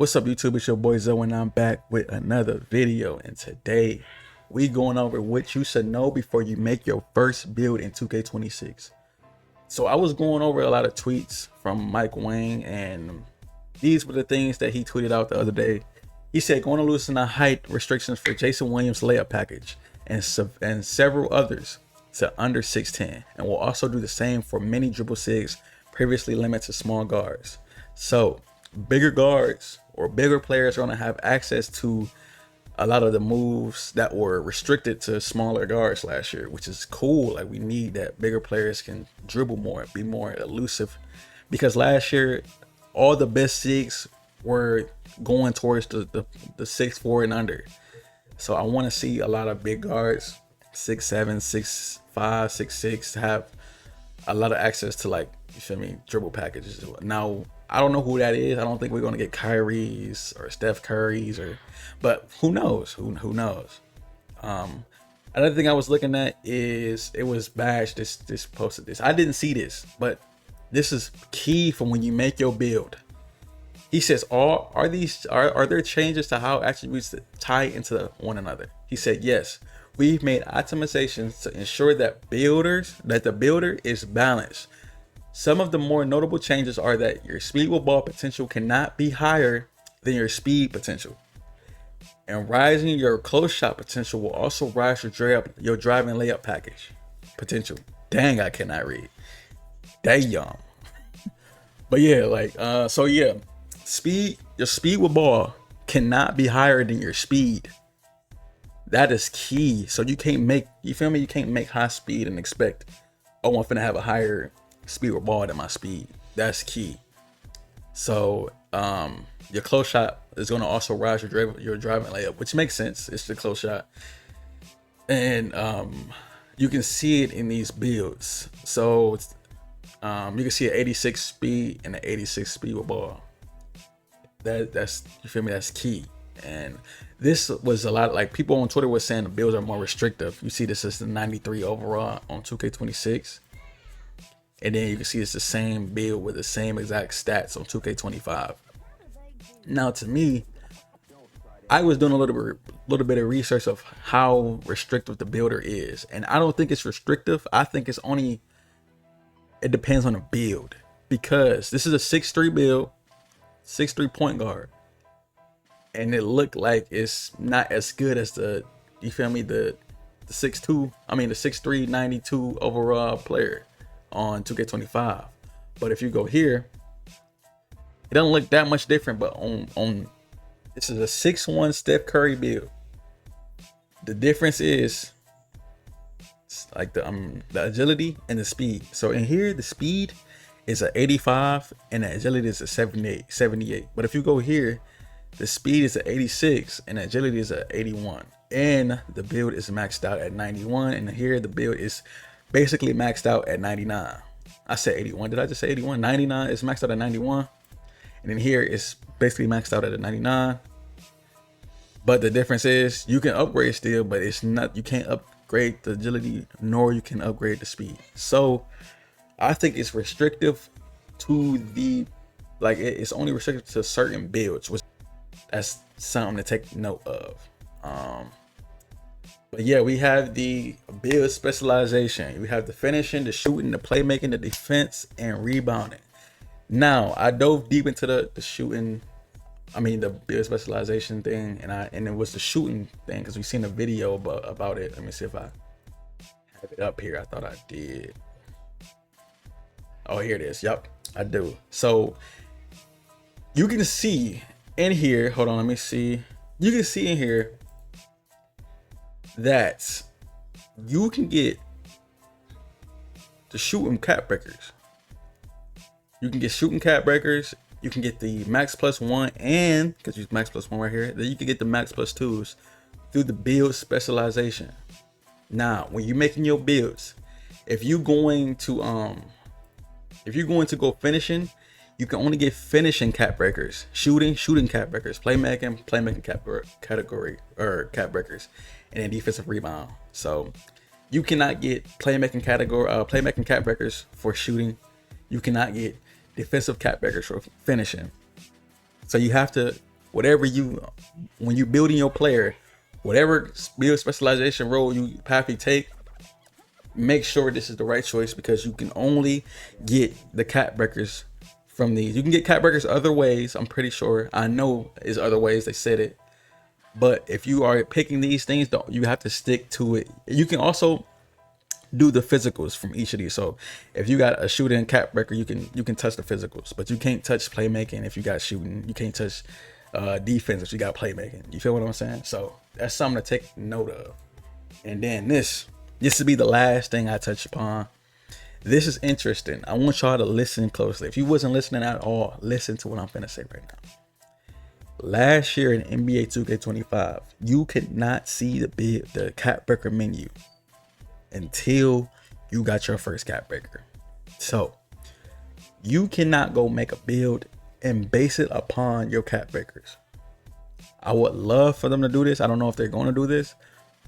What's up, YouTube? It's your boy Zoe, and I'm back with another video. And today, we going over what you should know before you make your first build in 2K26. So I was going over a lot of tweets from Mike Wang, and these were the things that he tweeted out the other day. He said, going to loosen the height restrictions for Jason Williams layup package and several others to under 6'10", and will also do the same for many dribble sigs previously limited to small guards. So bigger guards or bigger players are going to have access to a lot of the moves that were restricted to smaller guards last year, which is cool. Like, we need that bigger players can dribble more, be more elusive, because last year all the best sigs were going towards the 6'4" and under. So I want to see a lot of big guards, 6'7", 6'5", 6'6", have a lot of access to, like, you feel me, dribble packages. Now, I don't know who that is. I don't think we're gonna get Kyrie's or Steph Curry's, but who knows? Who knows? Another thing I was looking at is, it was Bash this posted this. I didn't see this, but this is key for when you make your build. He says, are there changes to how attributes tie into one another? He said, yes, we've made optimizations to ensure that the builder is balanced. Some of the more notable changes are that your speed with ball potential cannot be higher than your speed potential, and rising your close shot potential will also rise your driving layup package potential. Dang, I cannot read. Damn. But yeah, like, so yeah, your speed with ball cannot be higher than your speed. That is key. So you can't make, you feel me? You can't make high speed and expect, oh, I'm finna have a higher speed with ball than my speed. That's key. So your close shot is going to also rise your driving layup, which makes sense. It's the close shot, and you can see it in these builds. So you can see an 86 speed and an 86 speed with ball. That's, you feel me? That's key. And this was a lot, like, people on Twitter were saying the builds are more restrictive. You see this as the 93 overall on 2K26. And then you can see it's the same build with the same exact stats on 2K25. Now, to me, I was doing a little bit of research of how restrictive the builder is, and I don't think it's restrictive. I think it depends on the build, because this is a 6'3" build, 6'3" point guard, and it looked like it's not as good as the 6'2", I mean the 6'3", 92 overall player on 2K25. But if you go here, it doesn't look that much different. But on this is a 6'1" Steph Curry build. The difference is, it's like the agility and the speed. So in here, the speed is a 85 and the agility is a 78. But if you go here, the speed is a 86 and the agility is a 81, and the build is maxed out at 91. And here the build is basically maxed out at 99. I said 81. Did I just say 81? 99 is maxed out at 91. And then here it's basically maxed out at a 99. But the difference is you can upgrade still, but it's not, you can't upgrade the agility, nor you can upgrade the speed. So I think it's restrictive to the, like, it's only restricted to certain builds, which that's something to take note of. But yeah, we have the build specialization. We have the finishing, the shooting, the playmaking, the defense, and rebounding. Now, I dove deep into the shooting, the build specialization thing, and it was the shooting thing, because we've seen a video about it. Let me see if I have it up here. I thought I did. Oh, here it is. Yep, I do. So you can see in here, hold on, let me see. You can see in here that you can get the shooting cap breakers. You can get shooting cap breakers. You can get the max +1, and because you max +1 right here, then you can get the max +2s through the build specialization. Now, when you're making your builds, if you're going to go finishing, you can only get finishing cap breakers, shooting cap breakers, playmaking cap breakers, and then defensive rebound. So you cannot get playmaking cap breakers for shooting. You cannot get defensive cap breakers for finishing. So you have to whatever you, when you building your player, whatever build specialization role you path you take, make sure this is the right choice, because you can only get the cap breakers from these. You can get cap breakers other ways. I'm pretty sure. I know is other ways, they said it. But if you are picking these things, you have to stick to it. You can also do the physicals from each of these. So if you got a shooting cap breaker, you can touch the physicals, but you can't touch playmaking if you got shooting. You can't touch defense if you got playmaking. You feel what I'm saying? So that's something to take note of. And then this will be the last thing I touch upon. This is interesting. I want y'all to listen closely. If you wasn't listening at all, listen to what I'm finna say right now. Last year in NBA 2K25, you could not see the cap breaker menu until you got your first cap breaker. So you cannot go make a build and base it upon your cap breakers. I would love for them to do this. I don't know if they're going to do this,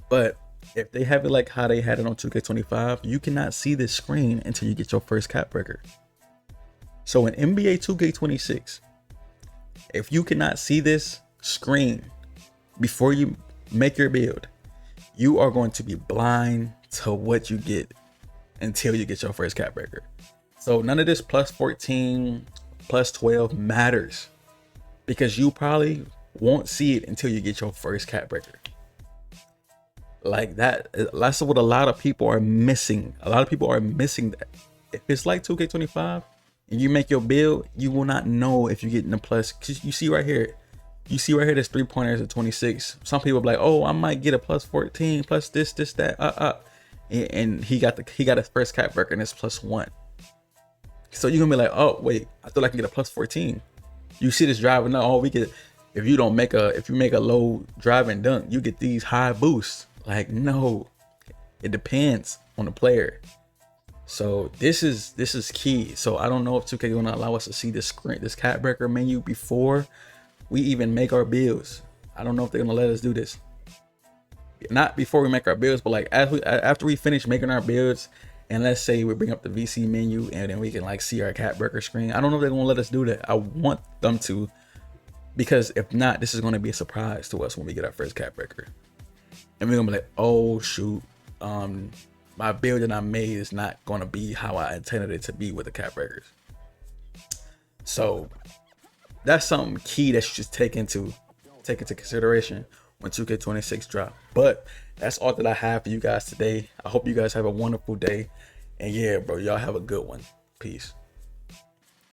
but if they have it like how they had it on 2K25, you cannot see this screen until you get your first cap breaker. So in NBA 2K26, if you cannot see this screen before you make your build, you are going to be blind to what you get until you get your first cap breaker. So none of this plus 14, plus 12 matters, because you probably won't see it until you get your first cap breaker. Like that's what a lot of people are missing. A lot of people are missing that. If it's like 2K25 and you make your build, you will not know if you're getting the plus. Cause you see right here, there's 3-pointers at 26. Some people be like, oh, I might get a plus 14, plus this, that, and he got his first cap breaker and it's +1. So you're gonna be like, oh wait, I thought I can get a plus 14. You see this driving up, we get, if you make a low driving dunk, you get these high boosts. Like, no, it depends on the player. So this is key. So I don't know if 2K gonna allow us to see this screen, this cap breaker menu before we even make our builds. I don't know if they're gonna let us do this. Not before we make our builds, but like after we finish making our builds, and let's say we bring up the VC menu and then we can like see our cap breaker screen. I don't know if they're gonna let us do that. I want them to, because if not, this is gonna be a surprise to us when we get our first cap breaker. And we're gonna be like, oh shoot, my build that I made is not gonna be how I intended it to be with the cap breakers. So that's something key that you just take into consideration when 2K26 drop. But that's all that I have for you guys today. I hope you guys have a wonderful day. And yeah, bro, y'all have a good one. Peace.